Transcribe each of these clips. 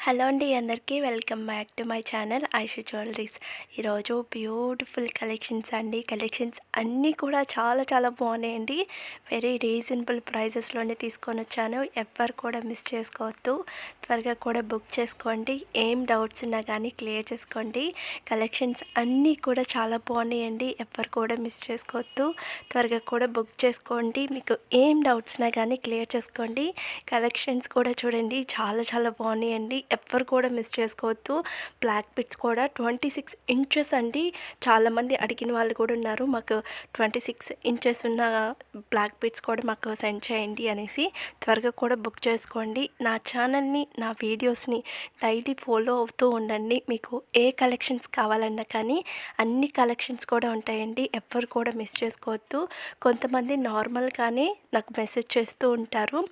Hello అండి, అందరికీ welcome back to my channel Aishu jewelleries. ఈరోజు బ్యూటిఫుల్ కలెక్షన్స్ అండి. కలెక్షన్స్ అన్నీ కూడా చాలా చాలా బాగున్నాయండి. వెరీ రీజనబుల్ ప్రైజెస్లోనే తీసుకొని వచ్చాను. ఎవ్వరు కూడా మిస్ చేసుకోవద్దు. త్వరగా కూడా బుక్ చేసుకోండి. ఏం డౌట్స్ ఉన్నా కానీ క్లియర్ చేసుకోండి. కలెక్షన్స్ అన్నీ కూడా చాలా బాగున్నాయండి. ఎవ్వరు కూడా మిస్ చేసుకోవద్దు. త్వరగా కూడా బుక్ చేసుకోండి. మీకు ఏం డౌట్స్ ఉన్నా కానీ క్లియర్ చేసుకోండి. కలెక్షన్స్ కూడా చూడండి, చాలా చాలా బాగున్నాయండి. ఎవ్వరు కూడా మిస్ చేసుకోవద్దు. బ్లాక్ బిట్స్ కూడా 26 ఇంచెస్ అండి. చాలామంది అడిగిన వాళ్ళు కూడా ఉన్నారు, మాకు 26 ఇంచెస్ ఉన్న బ్లాక్ బిట్స్ కూడా మాకు సెండ్ చేయండి అనేసి. త్వరగా కూడా బుక్ చేసుకోండి. నా ఛానల్ని, నా వీడియోస్ని డైలీ ఫాలో అవుతూ ఉండండి. మీకు ఏ కలెక్షన్స్ కావాలన్నా కానీ అన్ని కలెక్షన్స్ కూడా ఉంటాయండి. ఎవ్వరు కూడా మిస్ చేసుకోవద్దు. కొంతమంది నార్మల్గానే నాకు మెసేజ్ చేస్తూ ఉంటారు,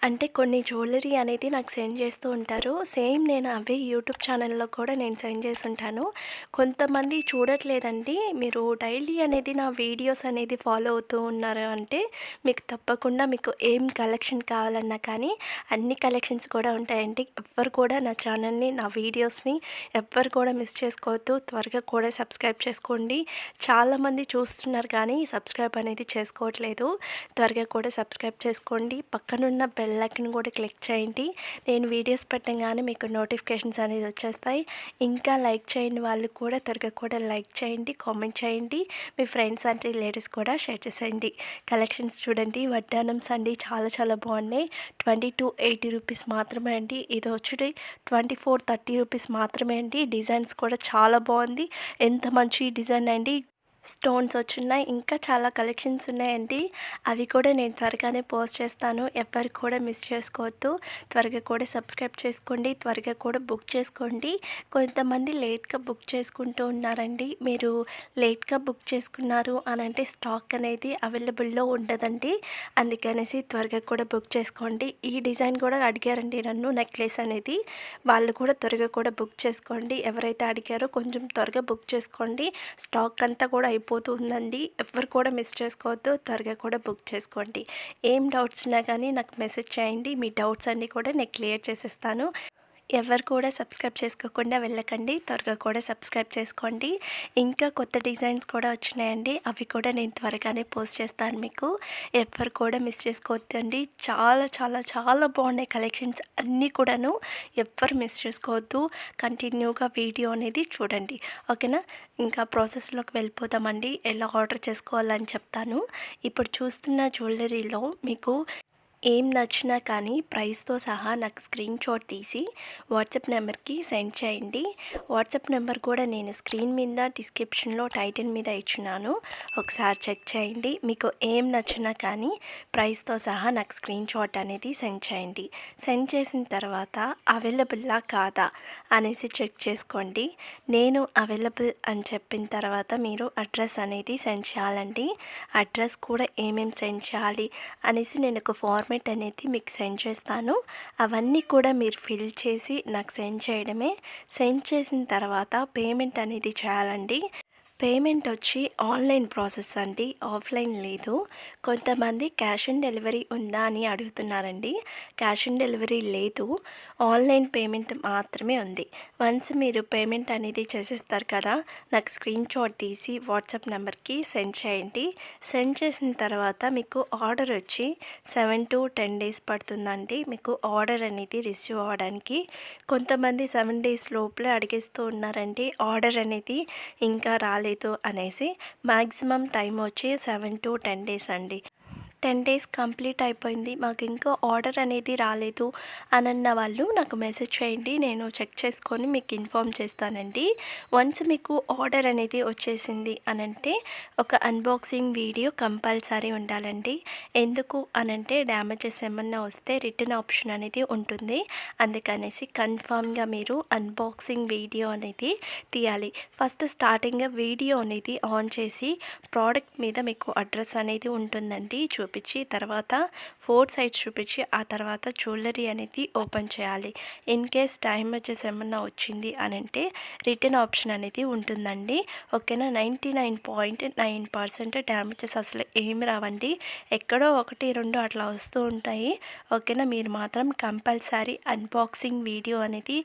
అంటే కొన్ని జ్యువెలరీ అనేది నాకు సెండ్ చేస్తూ ఉంటారు. సేమ్ నేను అవే యూట్యూబ్ ఛానల్లో కూడా నేను సెండ్ చేసి ఉంటాను. కొంతమంది చూడట్లేదండి, మీరు డైలీ అనేది నా వీడియోస్ అనేది ఫాలో అవుతూ ఉన్నారు అంటే మీకు తప్పకుండా మీకు ఏం కలెక్షన్ కావాలన్నా కానీ అన్ని కలెక్షన్స్ కూడా ఉంటాయండి. ఎవ్వరు కూడా నా ఛానల్ని, నా వీడియోస్ని ఎవ్వరు కూడా మిస్ చేసుకోవద్దు. త్వరగా కూడా సబ్స్క్రైబ్ చేసుకోండి. చాలామంది చూస్తున్నారు కానీ సబ్స్క్రైబ్ అనేది చేసుకోవట్లేదు. త్వరగా కూడా సబ్స్క్రైబ్ చేసుకోండి. పక్కనున్న బెల్ ఐకాన్ కూడా క్లిక్ చేయండి. నేను వీడియోస్ పెట్టగానే మీకు నోటిఫికేషన్స్ అనేది వచ్చేస్తాయి. ఇంకా లైక్ చేయని వాళ్ళు కూడా త్వరగా కూడా లైక్ చేయండి, కామెంట్ చేయండి. మీ ఫ్రెండ్స్ అండ్ రిలేటివ్స్ కూడా షేర్ చేసేయండి. కలెక్షన్స్ చూడండి, వడ్డానమ్స్ అండి, చాలా చాలా బాగున్నాయి. 2280 రూపీస్ మాత్రమే అండి. ఇది వచ్చి 2430 రూపీస్ మాత్రమే అండి. డిజైన్స్ కూడా చాలా బాగుంది. ఎంత మంచి డిజైన్ అండి. స్టోన్స్ వచ్చున్నాయి. ఇంకా చాలా కలెక్షన్స్ ఉన్నాయండి. అవి కూడా నేను త్వరగానే పోస్ట్ చేస్తాను. ఎవ్వరు కూడా మిస్ చేసుకోవద్దు. త్వరగా కూడా సబ్స్క్రైబ్ చేసుకోండి. త్వరగా కూడా బుక్ చేసుకోండి. కొంతమంది లేట్గా బుక్ చేసుకుంటూ ఉన్నారండి. మీరు లేట్గా బుక్ చేసుకున్నారు అని అంటే స్టాక్ అనేది అవైలబుల్లో ఉండదండి. అందుకనేసి త్వరగా కూడా బుక్ చేసుకోండి. ఈ డిజైన్ కూడా అడిగారండి నన్ను, నెక్లెస్ అనేది. వాళ్ళు కూడా త్వరగా కూడా బుక్ చేసుకోండి. ఎవరైతే అడిగారో కొంచెం త్వరగా బుక్ చేసుకోండి. స్టాక్ అంతా కూడా అయిపోతుందండి. ఎవరు కూడా మిస్ చేసుకోవద్దు. త్వరగా కూడా బుక్ చేసుకోండి. ఏం డౌట్స్ ఉన్నా కానీ నాకు మెసేజ్ చేయండి. మీ డౌట్స్ అన్నీ కూడా నేను క్లియర్ చేసేస్తాను. ఎవరు కూడా సబ్స్క్రైబ్ చేసుకోకుండా వెళ్ళకండి. త్వరగా కూడా సబ్స్క్రైబ్ చేసుకోండి. ఇంకా కొత్త డిజైన్స్ కూడా వచ్చినాయండి. అవి కూడా నేను త్వరగానే పోస్ట్ చేస్తాను మీకు. ఎవరు కూడా మిస్ చేసుకోవద్దండి. చాలా చాలా చాలా బాగున్నాయి కలెక్షన్స్ అన్నీ కూడాను. ఎవ్వరు మిస్ చేసుకోవద్దు. కంటిన్యూగా వీడియో అనేది చూడండి, ఓకేనా? ఇంకా ప్రాసెస్లోకి వెళ్ళిపోతామండి. ఎలా ఆర్డర్ చేసుకోవాలని చెప్తాను. ఇప్పుడు చూస్తున్న జ్యువెలరీలో మీకు ఏం నచ్చినా కానీ ప్రైస్తో సహా నాకు స్క్రీన్ షాట్ తీసి వాట్సాప్ నెంబర్కి సెండ్ చేయండి. వాట్సాప్ నెంబర్ కూడా నేను స్క్రీన్ మీద డిస్క్రిప్షన్లో టైటిల్ మీద ఇచ్చినాను, ఒకసారి చెక్ చేయండి. మీకు ఏం నచ్చినా కానీ ప్రైస్తో సహా నాకు స్క్రీన్ షాట్ అనేది సెండ్ చేయండి. సెండ్ చేసిన తర్వాత అవైలబుల్లా కాదా అనేసి చెక్ చేసుకోండి. నేను అవైలబుల్ అని చెప్పిన తర్వాత మీరు అడ్రస్ అనేది సెండ్ చేయాలండి. అడ్రస్ కూడా ఏమేమి సెండ్ చేయాలి అనేసి నేను ఒక ఫార్మేట్ అనేది మీకు సెండ్ చేస్తాను. అవన్నీ కూడా మీరు ఫిల్ చేసి నాకు సెండ్ చేయడమే. సెండ్ చేసిన తర్వాత పేమెంట్ అనేది చేయాలండి. పేమెంట్ వచ్చి ఆన్లైన్ ప్రాసెస్ అండి, ఆఫ్లైన్ లేదు. కొంతమంది క్యాష్ ఆన్ డెలివరీ ఉందా అని అడుగుతున్నారండి. క్యాష్ ఆన్ డెలివరీ లేదు, ఆన్లైన్ పేమెంట్ మాత్రమే ఉంది. వన్స్ మీరు పేమెంట్ అనేది చేసేస్తారు కదా, నాకు స్క్రీన్ షాట్ తీసి వాట్సాప్ నెంబర్కి సెండ్ చేయండి. సెండ్ చేసిన తర్వాత మీకు ఆర్డర్ వచ్చి 7 to 10 days పడుతుందండి మీకు ఆర్డర్ అనేది రిసీవ్ అవ్వడానికి. కొంతమంది 7 days లోపలే అడిగేస్తూ ఉన్నారండి, ఆర్డర్ అనేది ఇంకా రాలేదు అనేసి. మ్యాక్సిమం టైం వచ్చి 7 to 10 days అండి. 10 days కంప్లీట్ అయిపోయింది, మాకు ఇంకా ఆర్డర్ అనేది రాలేదు అని అన్న వాళ్ళు నాకు మెసేజ్ చేయండి. నేను చెక్ చేసుకొని మీకు ఇన్ఫామ్ చేస్తానండి. వన్స్ మీకు ఆర్డర్ అనేది వచ్చేసింది అనంటే ఒక అన్బాక్సింగ్ వీడియో కంపల్సరీ ఉండాలండి. ఎందుకు అనంటే డ్యామేజెస్ ఏమన్నా వస్తే రిటర్న్ ఆప్షన్ అనేది ఉంటుంది. అందుకనేసి కన్ఫామ్గా మీరు అన్బాక్సింగ్ వీడియో అనేది తీయాలి. ఫస్ట్ స్టార్టింగ్ వీడియో అనేది ఆన్ చేసి ప్రోడక్ట్ మీద మీకు అడ్రస్ అనేది ఉంటుందండి, చూపించి తర్వాత 4 సైడ్స్ చూపించి ఆ తర్వాత జ్యువెలరీ అనేది ఓపెన్ చేయాలి. ఇన్ కేస్ డ్యామేజెస్ ఏమన్నా వచ్చింది అని అంటే రిటర్న్ ఆప్షన్ అనేది ఉంటుందండి. ఓకేనా. 99.9% డ్యామేజెస్ అసలు ఏమి రావండి. ఎక్కడో 1, 2 అట్లా వస్తూ ఉంటాయి. ఓకేనా. మీరు మాత్రం కంపల్సరీ అన్బాక్సింగ్ వీడియో అనేది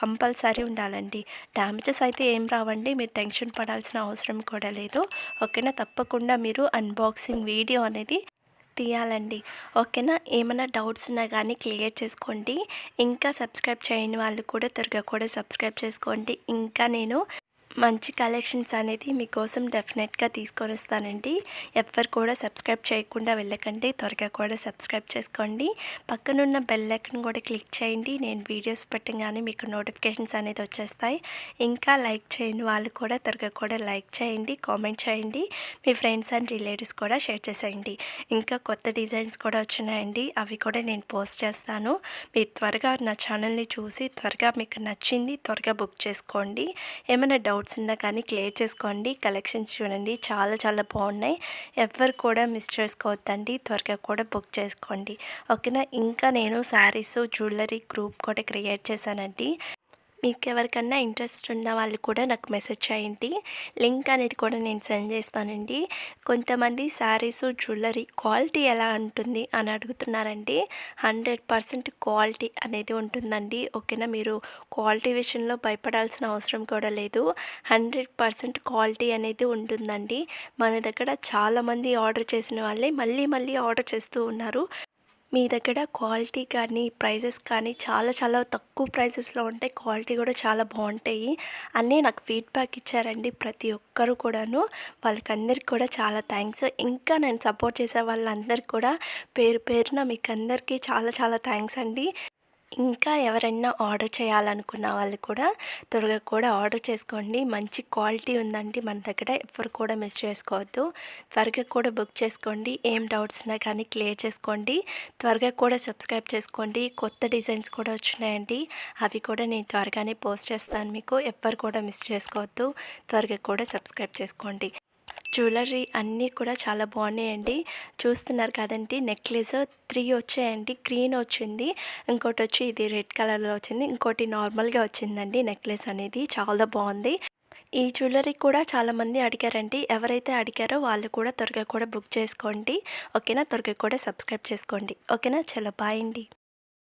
కంపల్సరీ ఉండాలండి. డ్యామేజెస్ అయితే ఏం రావండి. మీరు టెన్షన్ పడాల్సిన అవసరం కూడా లేదు. ఓకేనా. తప్పకుండా మీరు అన్బాక్సింగ్ వీడియో అనేది తీయాలండి. ఓకేనా. ఏమైనా డౌట్స్ ఉన్నా కానీ క్లియర్ చేసుకోండి. ఇంకా సబ్స్క్రైబ్ చేయని వాళ్ళు కూడా త్వరగా కూడా సబ్స్క్రైబ్ చేసుకోండి. ఇంకా నేను మంచి కలెక్షన్స్ అనేది మీకోసం డెఫినెట్గా తీసుకొని వస్తానండి. ఎవ్వరు కూడా సబ్స్క్రైబ్ చేయకుండా వెళ్ళకండి. త్వరగా కూడా సబ్స్క్రైబ్ చేసుకోండి. పక్కనున్న బెల్ ఐకాన్ కూడా క్లిక్ చేయండి. నేను వీడియోస్ పెట్టగానే మీకు నోటిఫికేషన్స్ అనేది వచ్చేస్తాయి. ఇంకా లైక్ చేయని వాళ్ళు కూడా త్వరగా కూడా లైక్ చేయండి, కామెంట్ చేయండి. మీ ఫ్రెండ్స్ అండ్ రిలేటివ్స్ కూడా షేర్ చేసేయండి. ఇంకా కొత్త డిజైన్స్ కూడా వచ్చినాయండి. అవి కూడా నేను పోస్ట్ చేస్తాను. మీరు త్వరగా నా ఛానల్ని చూసి త్వరగా మీకు నచ్చింది త్వరగా బుక్ చేసుకోండి. ఏమైనా డౌట్స్ ఉన్నా కానీ క్లియర్ చేసుకోండి. కలెక్షన్స్ చూడండి, చాలా చాలా బాగున్నాయి. ఎవ్వరు కూడా మిస్ చేసుకోవద్దండి. త్వరగా కూడా బుక్ చేసుకోండి. ఓకేనా. ఇంకా నేను శారీస్ జ్యువెలరీ గ్రూప్ కూడా క్రియేట్ చేశానండి. మీకు ఎవరికన్నా ఇంట్రెస్ట్ ఉన్న వాళ్ళు కూడా నాకు మెసేజ్ చేయండి. లింక్ అనేది కూడా నేను సెండ్ చేస్తానండి. కొంతమంది శారీస్ జ్యువెలరీ క్వాలిటీ ఎలా ఉంటుంది అని అడుగుతున్నారండి. 100% క్వాలిటీ అనేది ఉంటుందండి. ఓకేనా. మీరు క్వాలిటీ విషయంలో భయపడాల్సిన అవసరం కూడా లేదు. 100% క్వాలిటీ అనేది ఉంటుందండి. మన దగ్గర చాలామంది ఆర్డర్ చేసిన వాళ్ళే మళ్ళీ మళ్ళీ ఆర్డర్ చేస్తూ ఉన్నారు. మీ దగ్గర క్వాలిటీ కానీ ప్రైజెస్ కానీ చాలా చాలా తక్కువ ప్రైజెస్లో ఉంటాయి. క్వాలిటీ కూడా చాలా బాగుంటాయి అని నాకు ఫీడ్బ్యాక్ ఇచ్చారండి ప్రతి ఒక్కరు కూడాను. వాళ్ళకందరికి కూడా చాలా థ్యాంక్స్. ఇంకా నేను సపోర్ట్ చేసే వాళ్ళందరికీ కూడా పేరు పేరున మీకు అందరికీ చాలా చాలా థ్యాంక్స్ అండి. ఇంకా ఎవరైనా ఆర్డర్ చేయాలనుకున్న వాళ్ళు కూడా త్వరగా కూడా ఆర్డర్ చేసుకోండి. మంచి క్వాలిటీ ఉందండి మన దగ్గర. ఎవరు కూడా మిస్ చేసుకోవద్దు. త్వరగా కూడా బుక్ చేసుకోండి. ఏం డౌట్స్ ఉన్నా కానీ క్లియర్ చేసుకోండి. త్వరగా కూడా సబ్స్క్రైబ్ చేసుకోండి. కొత్త డిజైన్స్ కూడా వచ్చినాయండి. అవి కూడా నేను త్వరగానే పోస్ట్ చేస్తాను మీకు. ఎవ్వరు కూడా మిస్ చేసుకోవద్దు. త్వరగా కూడా సబ్స్క్రైబ్ చేసుకోండి. జ్యువెలరీ అన్నీ కూడా చాలా బాగున్నాయండి. చూస్తున్నారు కదండి. నెక్లెస్ 3 వచ్చాయండి. గ్రీన్ వచ్చింది, ఇంకోటి వచ్చి ఇది రెడ్ కలర్లో వచ్చింది, ఇంకోటి నార్మల్గా వచ్చిందండి. నెక్లెస్ అనేది చాలా బాగుంది. ఈ జ్యువెలరీ కూడా చాలామంది అడిగారండి. ఎవరైతే అడిగారో వాళ్ళు కూడా త్వరగా కూడా బుక్ చేసుకోండి. ఓకేనా. త్వరగా కూడా సబ్స్క్రైబ్ చేసుకోండి. ఓకేనా. చలో బాయ్ అండి.